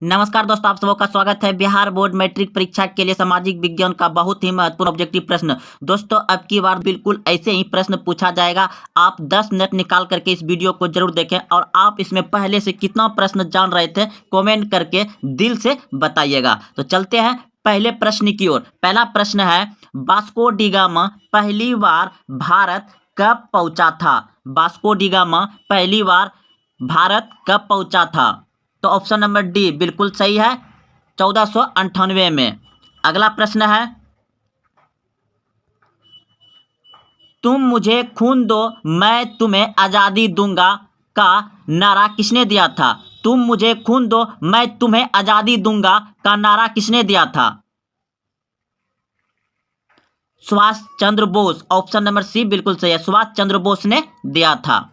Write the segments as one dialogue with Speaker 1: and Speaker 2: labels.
Speaker 1: नमस्कार दोस्तों, आप सबों का स्वागत है। बिहार बोर्ड मैट्रिक परीक्षा के लिए सामाजिक विज्ञान का बहुत ही महत्वपूर्ण ऑब्जेक्टिव प्रश्न। दोस्तों, अब की बार बिल्कुल ऐसे ही प्रश्न पूछा जाएगा। आप 10 मिनट निकाल करके इस वीडियो को जरूर देखें और आप इसमें पहले से कितना प्रश्न जान रहे थे कमेंट करके दिल से बताइएगा। तो चलते हैं पहले प्रश्न की ओर। पहला प्रश्न है, वास्को डी गामा पहली बार भारत कब पहुंचा था? वास्को डी गामा पहली बार भारत कब पहुंचा था? तो ऑप्शन नंबर डी बिल्कुल सही है, 1498 में। अगला प्रश्न है, तुम मुझे खून दो मैं तुम्हें आजादी दूंगा का नारा किसने दिया था? तुम मुझे खून दो मैं तुम्हें आजादी दूंगा का नारा किसने दिया था? सुभाष चंद्र बोस। ऑप्शन नंबर सी बिल्कुल सही है, सुभाष चंद्र बोस ने दिया था।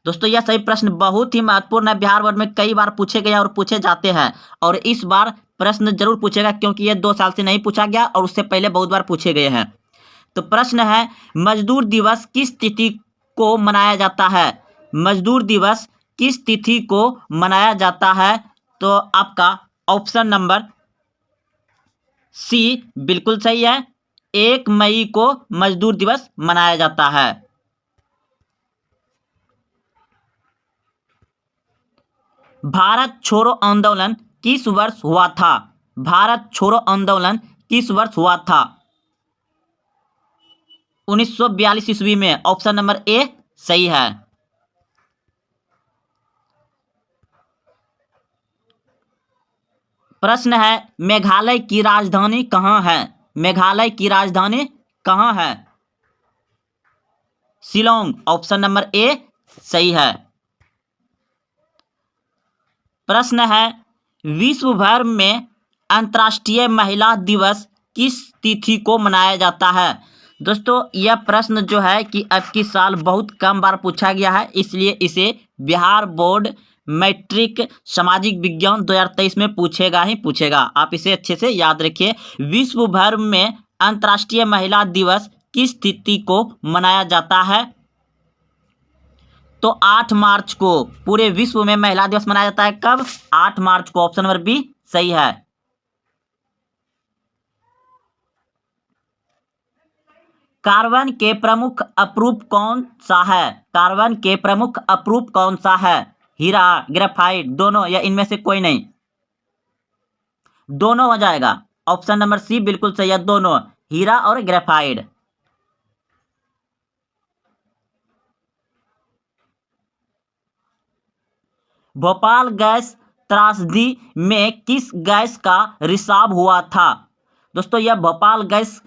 Speaker 1: दोस्तों, यह सही प्रश्न बहुत ही महत्वपूर्ण है। बिहार बोर्ड में कई बार पूछे गए और पूछे जाते हैं और इस बार प्रश्न जरूर पूछेगा क्योंकि यह 2 साल से नहीं पूछा गया और उससे पहले बहुत बार पूछे गए हैं। तो प्रश्न है, मजदूर दिवस किस तिथि को मनाया जाता है? मजदूर दिवस किस तिथि को मनाया जाता है? तो आपका ऑप्शन नंबर सी बिल्कुल सही है, 1 मई को मजदूर दिवस मनाया जाता है। भारत छोड़ो आंदोलन किस वर्ष हुआ था? भारत छोड़ो आंदोलन किस वर्ष हुआ था? 1942 ईस्वी में। ऑप्शन नंबर ए सही है। प्रश्न है, मेघालय की राजधानी कहाँ है? मेघालय की राजधानी कहाँ है? शिलोंग। ऑप्शन नंबर ए सही है। प्रश्न है, विश्व भर में अंतर्राष्ट्रीय महिला दिवस किस तिथि को मनाया जाता है? दोस्तों, यह प्रश्न जो है कि अब की साल बहुत कम बार पूछा गया है, इसलिए इसे बिहार बोर्ड मैट्रिक सामाजिक विज्ञान 2023 में पूछेगा ही पूछेगा। आप इसे अच्छे से याद रखिए। विश्व भर में अंतर्राष्ट्रीय महिला दिवस किस तिथि को मनाया जाता है? तो 8 मार्च को पूरे विश्व में महिला दिवस मनाया जाता है। कब? 8 मार्च को। ऑप्शन नंबर बी सही है। कार्बन के प्रमुख अपरूप कौन सा है? कार्बन के प्रमुख अपरूप कौन सा है? हीरा, ग्रेफाइट, दोनों या इनमें से कोई नहीं? दोनों हो जाएगा। ऑप्शन नंबर सी बिल्कुल सही है, दोनों, हीरा और ग्रेफाइट। भोपाल गैस त्रासदी में किस गैस का रिसाव हुआ था? दोस्तों, यह भोपाल गैस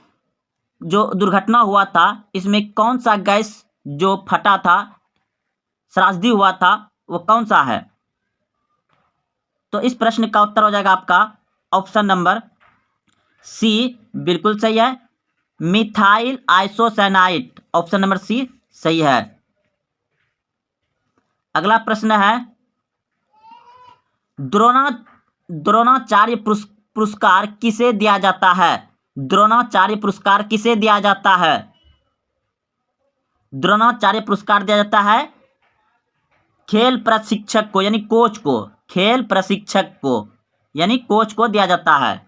Speaker 1: जो दुर्घटना हुआ था, इसमें कौन सा गैस जो फटा था, त्रासदी हुआ था, वो कौन सा है? तो इस प्रश्न का उत्तर हो जाएगा आपका ऑप्शन नंबर सी बिल्कुल सही है, methyl isocyanide. Option number C सही है। अगला प्रश्न है, द्रोणाचार्य पुरस्कार किसे दिया जाता है? द्रोणाचार्य पुरस्कार किसे दिया जाता है? द्रोणाचार्य पुरस्कार दिया जाता है खेल प्रशिक्षक को यानी कोच को। खेल प्रशिक्षक को यानी कोच को दिया जाता है।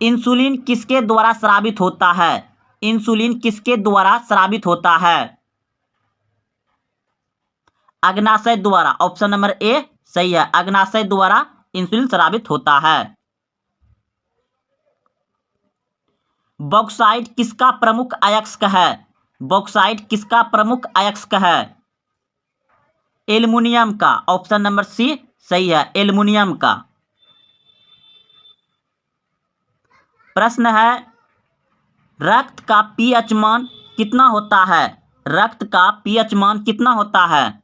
Speaker 1: इंसुलिन किसके द्वारा स्रावित होता है? इंसुलिन किसके द्वारा स्रावित होता है? अग्नाशय द्वारा। ऑप्शन नंबर ए सही है, अग्नाशय द्वारा इंसुलिन स्रावित होता है। बॉक्साइट किसका प्रमुख अयस्क है? बॉक्साइट किसका प्रमुख अयस्क है? एल्युमिनियम का। ऑप्शन नंबर सी सही है, एल्युमिनियम का। प्रश्न है, रक्त का पीएच मान कितना होता है? रक्त का पीएच मान कितना होता है?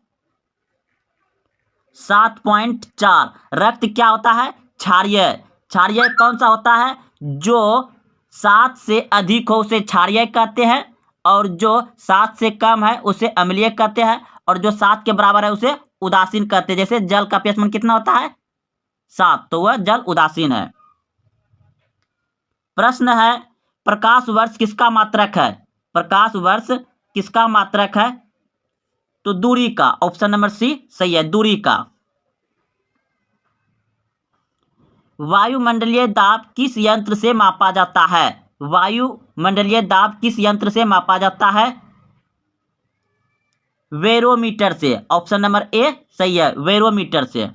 Speaker 1: 7.4। रक्त क्या होता है? क्षारीय। क्षारीय कौन सा होता है? जो 7 से अधिक हो उसे क्षारीय कहते हैं और जो 7 से कम है उसे अम्लीय कहते हैं और जो 7 के बराबर है उसे उदासीन कहते हैं। जैसे जल का पीएच मान कितना होता है? 7, तो वह जल उदासीन है। प्रश्न है, प्रकाश वर्ष किसका मात्रक है? प्रकाश वर्ष किसका मात्रक है? तो दूरी का, ऑप्शन नंबर सी सही है, दूरी का। वायुमंडलीय दाब किस यंत्र से मापा जाता है? वायुमंडलीय दाब किस यंत्र से मापा जाता है? वेरोमीटर से, ऑप्शन नंबर ए सही है, वेरोमीटर से।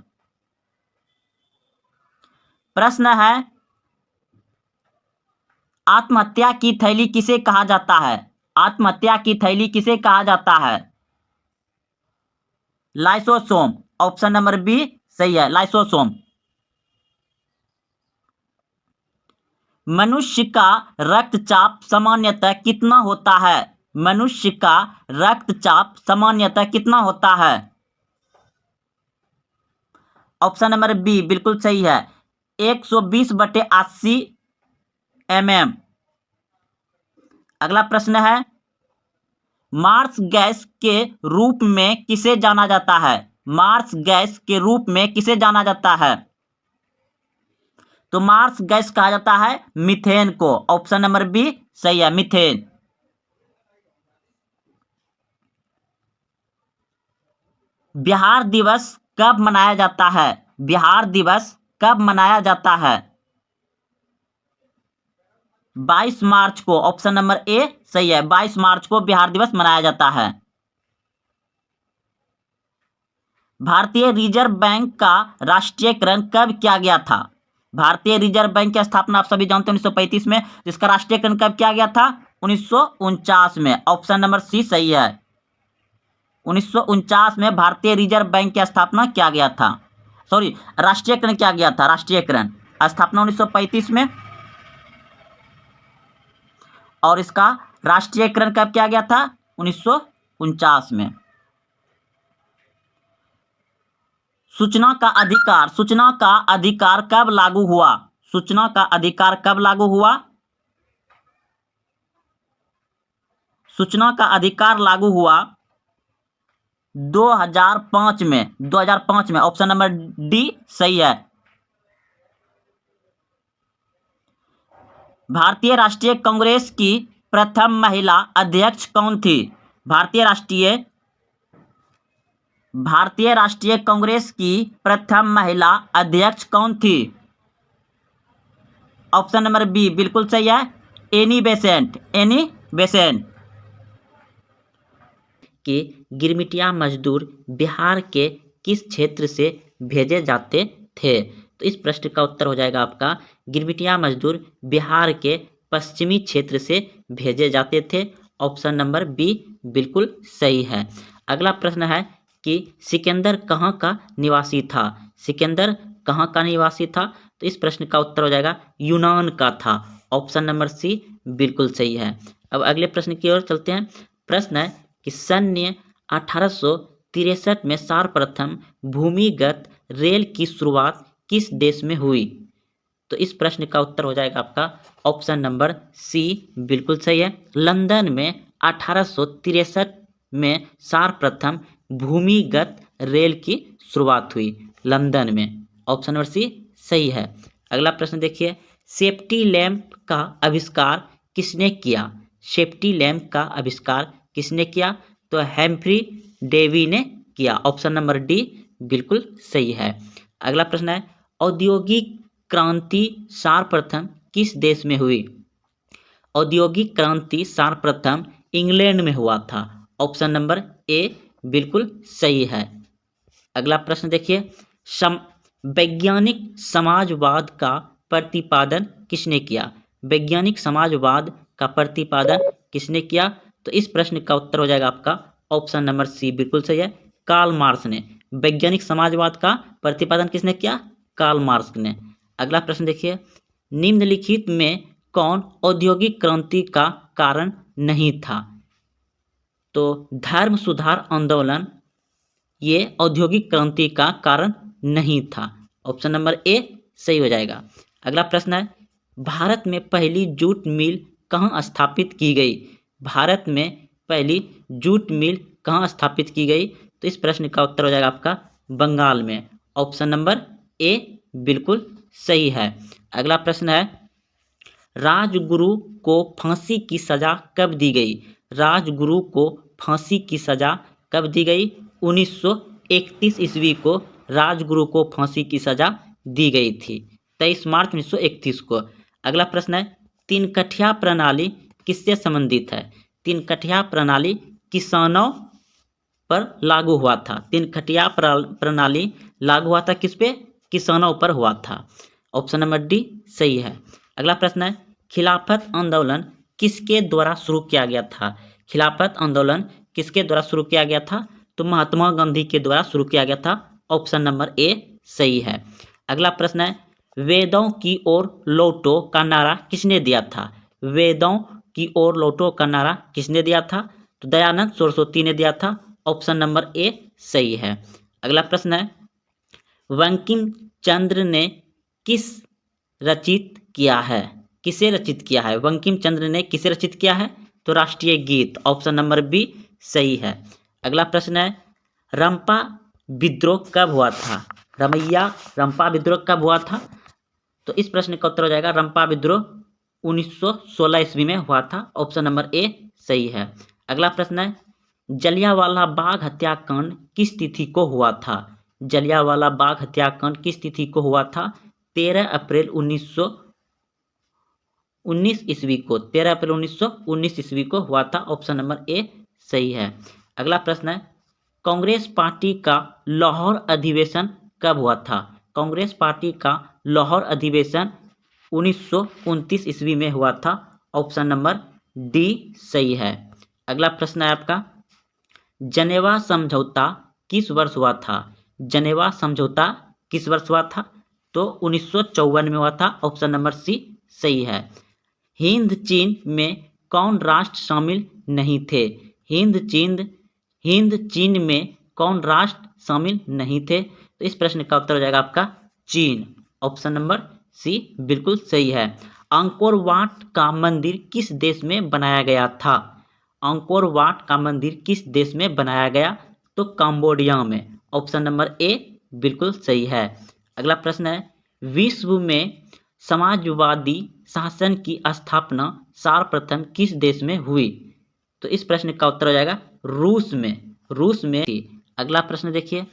Speaker 1: प्रश्न है, आत्महत्या की थैली किसे कहा जाता है? आत्महत्या की थैली किसे कहा जाता है? लाइसोसोम, ऑप्शन नंबर बी सही है, लाइसोसोम। मनुष्य का रक्तचाप सामान्यतः कितना होता है? मनुष्य का रक्तचाप सामान्यतः कितना होता है? ऑप्शन नंबर बी बिल्कुल सही है, 120/80 mm। अगला प्रश्न है, मार्स गैस के रूप में किसे जाना जाता है? मार्स गैस के रूप में किसे जाना जाता है? तो मार्स गैस कहा जाता है मीथेन को, ऑप्शन नंबर बी सही है, मीथेन। बिहार दिवस कब मनाया जाता है? बिहार दिवस कब मनाया जाता है? 22 मार्च को, ऑप्शन नंबर ए सही है, 22 मार्च को बिहार दिवस मनाया जाता है। भारतीय रिजर्व बैंक का राष्ट्रीयकरण कब किया गया था? भारतीय रिजर्व बैंक की स्थापना आप सभी जानते हैं 1935 में, जिसका राष्ट्रीयकरण कब किया गया था? 1949 में, ऑप्शन नंबर सी सही है, 1949 में भारतीय रिजर्व बैंक की स्थापना किया गया था। सॉरी, राष्ट्रीयकरण किया गया था, राष्ट्रीयकरण, स्थापना 1935 में, और इसका राष्ट्रीयकरण कब किया गया था? 1949 में। सूचना का अधिकार, सूचना का अधिकार कब लागू हुआ? सूचना का अधिकार कब लागू हुआ? सूचना का अधिकार लागू हुआ 2005 में, 2005 में, ऑप्शन नंबर डी सही है। भारतीय राष्ट्रीय कांग्रेस की प्रथम महिला अध्यक्ष कौन थी? भारतीय राष्ट्रीय कांग्रेस की प्रथम महिला अध्यक्ष कौन थी? ऑप्शन नंबर बी बिल्कुल सही है, एनी बेसेंट, एनी बेसेंट। कि गिरमिटिया मजदूर बिहार के किस क्षेत्र से भेजे जाते थे? तो इस प्रश्न का उत्तर हो जाएगा आपका, गिरमिटिया मजदूर बिहार के पश्चिमी क्षेत्र से भेजे जाते थे, ऑप्शन नंबर बी बिल्कुल सही है। अगला प्रश्न है कि सिकंदर कहाँ का निवासी था? सिकंदर कहाँ का निवासी था? तो इस प्रश्न का उत्तर हो जाएगा यूनान का था, ऑप्शन नंबर सी बिल्कुल सही है। अब अगले प्रश्न की ओर चलते हैं। प्रश्न है कि सन् 1863 में सर्वप्रथम भूमिगत रेल की शुरुआत किस देश में हुई? तो इस प्रश्न का उत्तर हो जाएगा आपका ऑप्शन नंबर सी बिल्कुल सही है, लंदन में 1863 में सर्वप्रथम भूमिगत रेल की शुरुआत हुई, लंदन में, ऑप्शन नंबर सी सही है। अगला प्रश्न देखिए, सेफ्टी लैंप का आविष्कार किसने किया? सेफ्टी लैंप का आविष्कार किसने किया? तो हेम्फ्री डेवी ने किया, ऑप्शन नंबर डी बिल्कुल सही है। अगला प्रश्न है, औद्योगिक क्रांति सर्वप्रथम किस देश में हुई? औद्योगिक क्रांति सर्वप्रथम इंग्लैंड में हुआ था, ऑप्शन नंबर ए बिल्कुल सही है। अगला प्रश्न देखिए, वैज्ञानिक समाजवाद का प्रतिपादन किसने किया? वैज्ञानिक समाजवाद का प्रतिपादन किसने किया? तो इस प्रश्न का उत्तर हो जाएगा आपका ऑप्शन नंबर सी बिल्कुल सही है, कार्ल मार्क्स ने। वैज्ञानिक समाजवाद का प्रतिपादन किसने किया? कार्ल मार्क्स ने। अगला प्रश्न देखिए, निम्नलिखित में कौन औद्योगिक क्रांति का कारण नहीं था? तो धर्म सुधार आंदोलन ये औद्योगिक क्रांति का कारण नहीं था, ऑप्शन नंबर ए सही हो जाएगा। अगला प्रश्न है, भारत में पहली जूट मिल कहाँ स्थापित की गई? भारत में पहली जूट मिल कहाँ स्थापित की गई? तो इस प्रश्न का उत्तर हो जाएगा आपका बंगाल में, ऑप्शन नंबर ए बिल्कुल सही है। अगला प्रश्न है, राजगुरु को फांसी की सजा कब दी गई? राजगुरु को फांसी की सजा कब दी गई? 1931 ईस्वी को राजगुरु को फांसी की सजा दी गई थी, 23 मार्च 1931 को। अगला प्रश्न है, तीन कठिया प्रणाली किससे संबंधित है? तीन कठिया प्रणाली किसानों पर लागू हुआ था। तीन कठिया प्रणाली लागू हुआ था किस पे? किसानों पर हुआ था। ऑप्शन नंबर डी सही है। अगला प्रश्न है, खिलाफत आंदोलन किसके द्वारा शुरू किया गया था? खिलाफत आंदोलन किसके द्वारा शुरू किया गया था? तो महात्मा गांधी के द्वारा शुरू किया गया था। ऑप्शन नंबर ए सही है। अगला प्रश्न है, वेदों की ओर लौटो का नारा किसने दिया था? वेदों की ओर लौटो का नारा किसने दिया था? तो दयानंद सरस्वती ने दिया था। ऑप्शन नंबर ए सही है। अगला प्रश्न है, बंकिम चंद्र ने किस रचित किया है? किसे रचित किया है? बंकिम चंद्र ने किसे रचित किया है? तो राष्ट्रीय गीत। ऑप्शन नंबर बी सही है। अगला प्रश्न है, रंपा विद्रोह कब हुआ था? रंपा विद्रोह कब हुआ था? तो इस प्रश्न का उत्तर हो जाएगा रंपा विद्रोह 1916 ईस्वी में हुआ था। ऑप्शन नंबर ए सही है। अगला प्रश्न है, जलियांवाला बाग हत्याकांड किस तिथि को हुआ था? जलियांवाला बाग हत्याकांड किस तिथि को हुआ था? 13 अप्रैल 1919 ईस्वी को। 13 अप्रैल 1919 ईस्वी को हुआ था। ऑप्शन नंबर ए सही है। अगला प्रश्न है, कांग्रेस पार्टी का लाहौर अधिवेशन कब हुआ था? कांग्रेस पार्टी का लाहौर अधिवेशन 1929 ईस्वी में हुआ था। ऑप्शन नंबर डी सही है। अगला प्रश्न है आपका, जनेवा समझौता किस वर्ष हुआ था? जनेवा समझौता किस वर्ष हुआ था? तो 1954 में हुआ था। ऑप्शन नंबर सी सही है। हिंद चीन में कौन राष्ट्र शामिल नहीं थे? हिंद चीन में कौन राष्ट्र शामिल नहीं थे? तो इस प्रश्न का उत्तर हो जाएगा आपका चीन। ऑप्शन नंबर सी बिल्कुल सही है। अंकोर वाट का मंदिर किस देश में बनाया गया था? अंकोर वाट का मंदिर किस देश में बनाया गया? तो कंबोडिया में। ऑप्शन नंबर ए बिल्कुल सही है। अगला प्रश्न है, विश्व में समाजवादी शासन की स्थापना सर्वप्रथम किस देश में हुई? तो इस प्रश्न का उत्तर हो जाएगा रूस में। रूस में। अगला प्रश्न देखिए,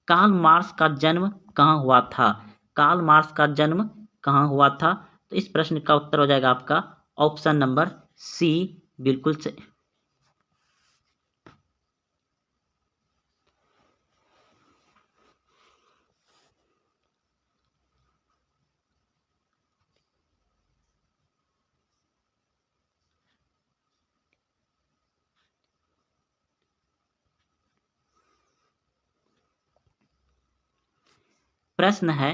Speaker 1: कार्ल मार्क्स का जन्म कहाँ हुआ था? कार्ल मार्क्स का जन्म कहाँ हुआ था? तो इस प्रश्न का उत्तर हो जाएगा आपका ऑप्शन नंबर सी बिल्कुल सही। प्रश्न है,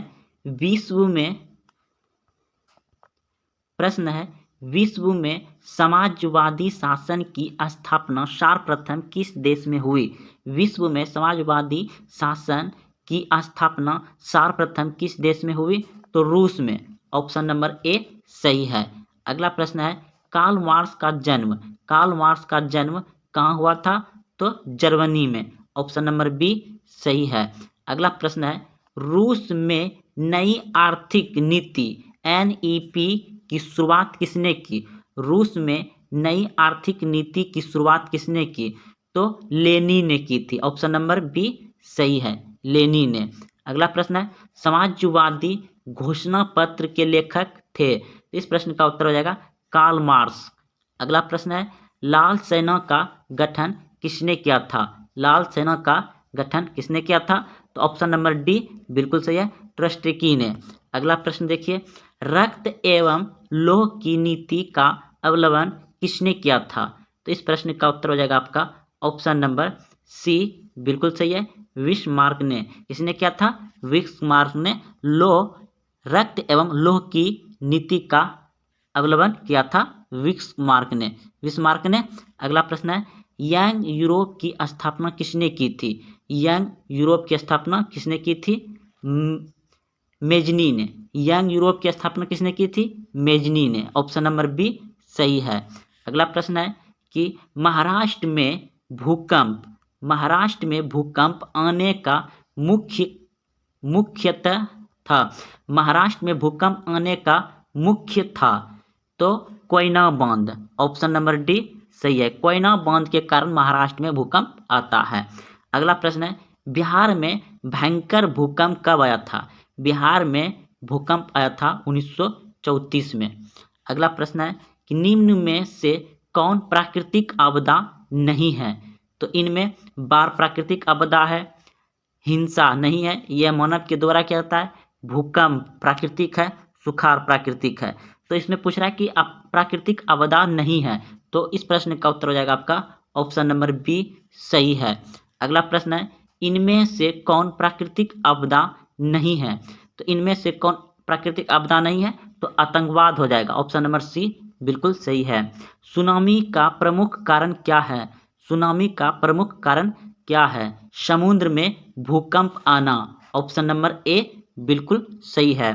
Speaker 1: विश्व में समाजवादी शासन की स्थापना सर्वप्रथम किस देश में हुई? विश्व में समाजवादी शासन की स्थापना सर्वप्रथम किस देश में हुई? तो रूस में। ऑप्शन नंबर ए सही है। अगला प्रश्न है, कार्ल मार्क्स का जन्म कहाँ हुआ था? तो जर्मनी में। ऑप्शन नंबर बी सही है। अगला प्रश्न है, रूस में नई आर्थिक नीति NEP की शुरुआत किसने की? रूस में नई आर्थिक नीति की शुरुआत किसने की? तो लेनिन ने की थी। ऑप्शन नंबर बी सही है, लेनिन ने। अगला प्रश्न है, समाजवादी घोषणा पत्र के लेखक थे? इस प्रश्न का उत्तर हो जाएगा कार्ल मार्क्स। अगला प्रश्न है, लाल सेना का गठन किसने किया था? लाल सेना का गठन किसने किया था? तो ऑप्शन नंबर डी बिल्कुल सही है, ट्रस्टेकी ने। अगला प्रश्न देखिए, रक्त एवं लौह की नीति का अवलंबन किसने किया था? तो इस प्रश्न का उत्तर हो जाएगा आपका ऑप्शन नंबर सी बिल्कुल सही है, बिस्मार्क ने। किसने किया था? बिस्मार्क ने रक्त एवं लौह की नीति का अवलंबन किया था बिस्मार्क ने। अगला प्रश्न है, यंग यूरोप की स्थापना किसने की थी? यंग यूरोप की स्थापना किसने की थी? मेजनी ने। यंग यूरोप की स्थापना किसने की थी? मेजनी ने। ऑप्शन नंबर बी सही है। अगला प्रश्न है कि महाराष्ट्र में भूकंप आने का मुख्यतः था। महाराष्ट्र में भूकंप आने का मुख्य था तो कोयना बांध। ऑप्शन नंबर डी सही है। कोयना बांध के कारण महाराष्ट्र में भूकंप आता है। अगला प्रश्न है, बिहार में भयंकर भूकंप कब आया था? बिहार में भूकंप आया था 1934 में। अगला प्रश्न है कि निम्न में से कौन प्राकृतिक आपदा नहीं है? तो इनमें बाढ़ प्राकृतिक आपदा है, हिंसा नहीं है, यह मानव के द्वारा क्या होता है, भूकंप प्राकृतिक है, सुखाड़ प्राकृतिक है। तो इसमें पूछ रहा है कि प्राकृतिक आपदा नहीं है, तो इस प्रश्न का उत्तर हो जाएगा आपका ऑप्शन नंबर बी सही है। अगला प्रश्न है, इनमें से कौन प्राकृतिक आपदा नहीं है? तो इनमें से कौन प्राकृतिक आपदा नहीं है? तो आतंकवाद हो जाएगा, ऑप्शन नंबर सी बिल्कुल सही है। सुनामी का प्रमुख कारण क्या है? सुनामी का प्रमुख कारण क्या है? समुद्र में भूकंप आना, ऑप्शन नंबर ए बिल्कुल सही है।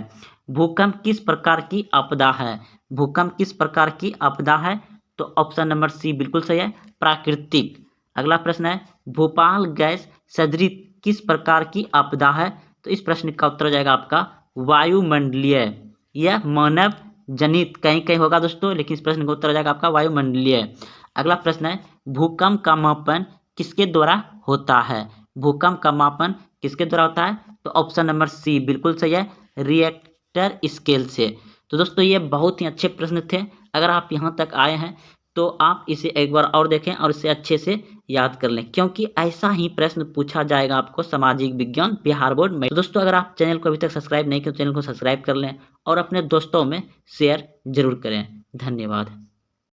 Speaker 1: भूकंप किस प्रकार की आपदा है? भूकंप किस प्रकार की आपदा है? तो ऑप्शन नंबर सी बिल्कुल सही है, प्राकृतिक। अगला प्रश्न है, भोपाल गैस सदृश किस प्रकार की आपदा है? तो इस प्रश्न का उत्तर हो जाएगा आपका वायुमंडलीय। यह मानव जनित कहीं कहीं होगा दोस्तों, लेकिन इस प्रश्न का उत्तर हो जाएगा आपका वायुमंडलीय। अगला प्रश्न है, भूकंप का मापन किसके द्वारा होता है? भूकंप का मापन किसके द्वारा होता है? तो ऑप्शन नंबर सी बिल्कुल सही है, रिएक्टर स्केल से। तो दोस्तों ये बहुत ही अच्छे प्रश्न थे। अगर आप यहाँ तक आए हैं तो आप इसे एक बार और देखें और इसे अच्छे से याद कर लें, क्योंकि ऐसा ही प्रश्न पूछा जाएगा आपको सामाजिक विज्ञान बिहार बोर्ड में। तो दोस्तों अगर आप चैनल को अभी तक सब्सक्राइब नहीं किया तो चैनल को सब्सक्राइब कर लें और अपने दोस्तों में शेयर जरूर करें। धन्यवाद।